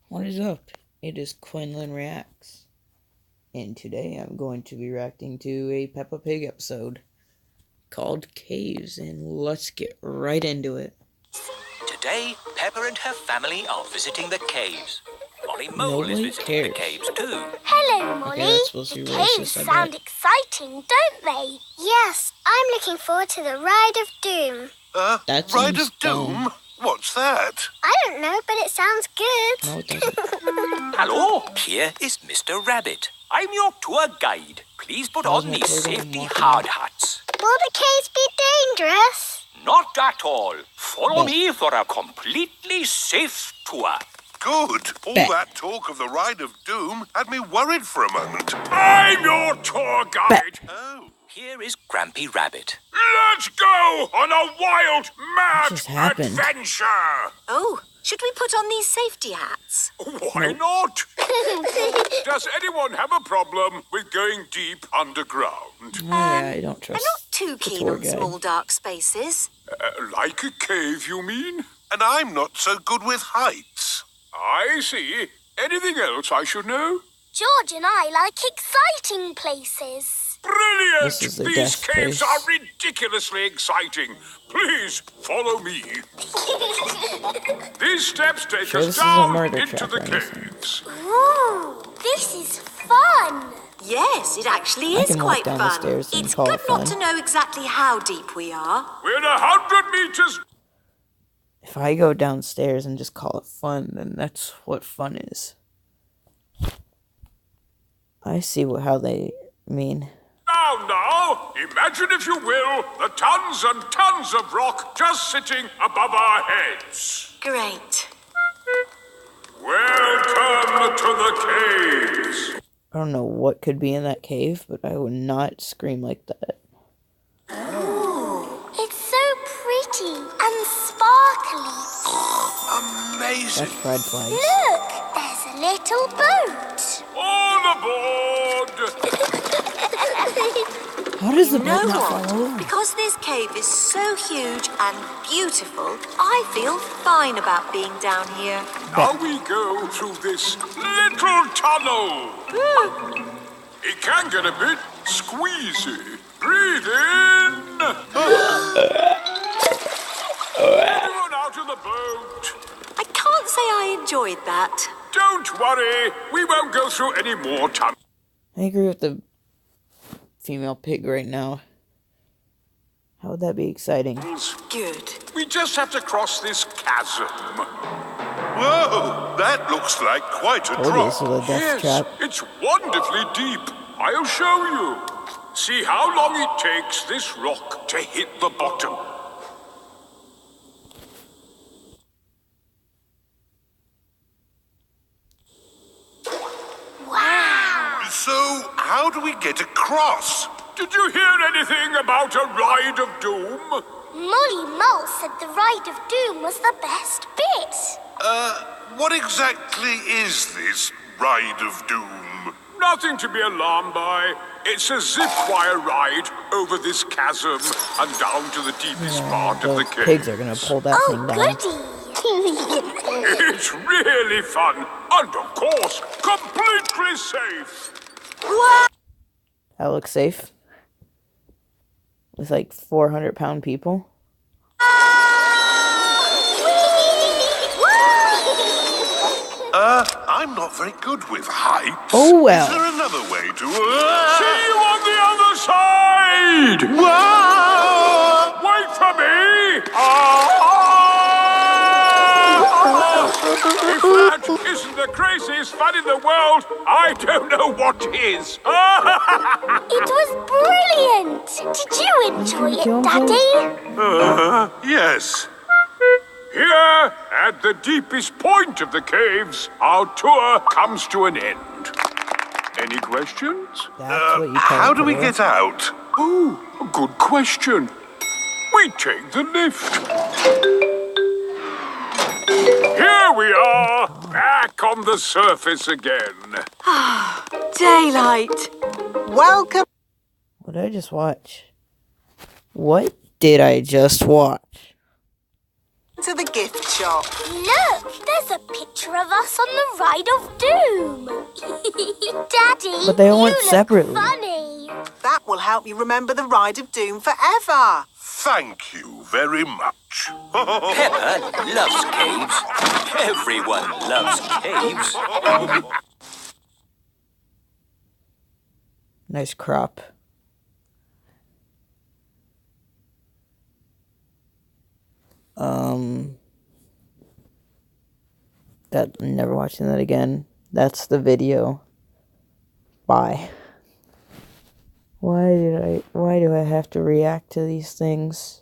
What is up? It is Quinlan Reacts, and today I'm going to be reacting to a Peppa Pig episode called Caves, and let's get right into it. Today, Peppa and her family are visiting the caves. Molly Mole is Nobody visiting the cares. caves too. Hello, Molly. Okay, that's supposed to be the racist, caves I sound bet. exciting, don't they? Yes, I'm looking forward to the Ride of Doom. That Ride seems of Doom? dumb. What's that? I don't know, but it sounds good. No, it doesn't. Hello, here is Mr. Rabbit. I'm your tour guide. Please put How's on my these program safety working? hard hats. Will the caves be dangerous? Not at all. Follow Bet. me for a completely safe tour. Good. All Bet. that talk of the Ride of Doom had me worried for a moment. I'm your tour guide. Bet. Oh. Here is Grampy Rabbit. Let's go on a wild, mad just happened? adventure! Oh, should we put on these safety hats? Why not? Does anyone have a problem with going deep underground? Yeah, I don't I'm trust. not too keen tour on guide. small dark spaces. Like a cave, you mean? And I'm not so good with heights. I see. Anything else I should know? George and I like exciting places. Brilliant! This is the These death caves place. are ridiculously exciting. Please follow me. These steps take Sure, us this is a down murder into trap the or anything. caves. Ooh, this is fun. Yes, it actually I is can walk quite down the fun. stairs and It's call good it not fun. to know exactly how deep we are. We're 100 meters. If I go downstairs and just call it fun, then that's what fun is. I see how they mean. Now, imagine if you will, the tons and tons of rock just sitting above our heads. Great. Welcome to the caves. I don't know what could be in that cave, but I would not scream like that. It's so pretty and sparkly. Amazing. That's pride flags. Look, there's a little boat. All aboard. How does the Know boat not what? fall over? Because this cave is so huge and beautiful, I feel fine about being down here. Now we go through this little tunnel. It can get a bit squeezy. Breathe in. Everyone out of the boat. I can't say I enjoyed that. Don't worry, we won't go through any more tunnels. I agree with the female pig right now. How would that be exciting? Good. We just have to cross this chasm. Whoa, that looks like quite a Oh, this drop. is a death Yes, trap. it's wonderfully deep. I'll show you. See how long it takes this rock to hit the bottom. Wow. So, how do we get across? Did you hear anything about a ride of doom? Molly Mole said the Ride of Doom was the best bit. What exactly is this Ride of Doom? Nothing to be alarmed by. It's a zip wire ride over this chasm and down to the deepest part of The the cave. pigs are gonna pull that Oh, thing down. goody. It's really fun and, of course, completely safe. That looks safe. With like 400-pound people. I'm not very good with heights. Oh, well. Is there another way to... See you on the other side! Whoa! Wait for me! If that isn't the craziest fun in the world, I don't know what is. It was brilliant. Did you enjoy it, Daddy? Yes. Here, at the deepest point of the caves, our tour comes to an end. Any questions? That's what you How do we do. get out? Oh, a good question. We take the lift. Here we are, back on the surface again. Daylight. Welcome. What did I just watch? What did I just watch? to the gift shop. Look, there's a picture of us on the Ride of Doom. Daddy, But they all went you look separately. funny. That will help you remember the Ride of Doom forever. Thank you very much. Peppa loves caves. Everyone loves caves. Nice crop. That I'm never watching that again. That's the video. Bye. Why do I have to react to these things?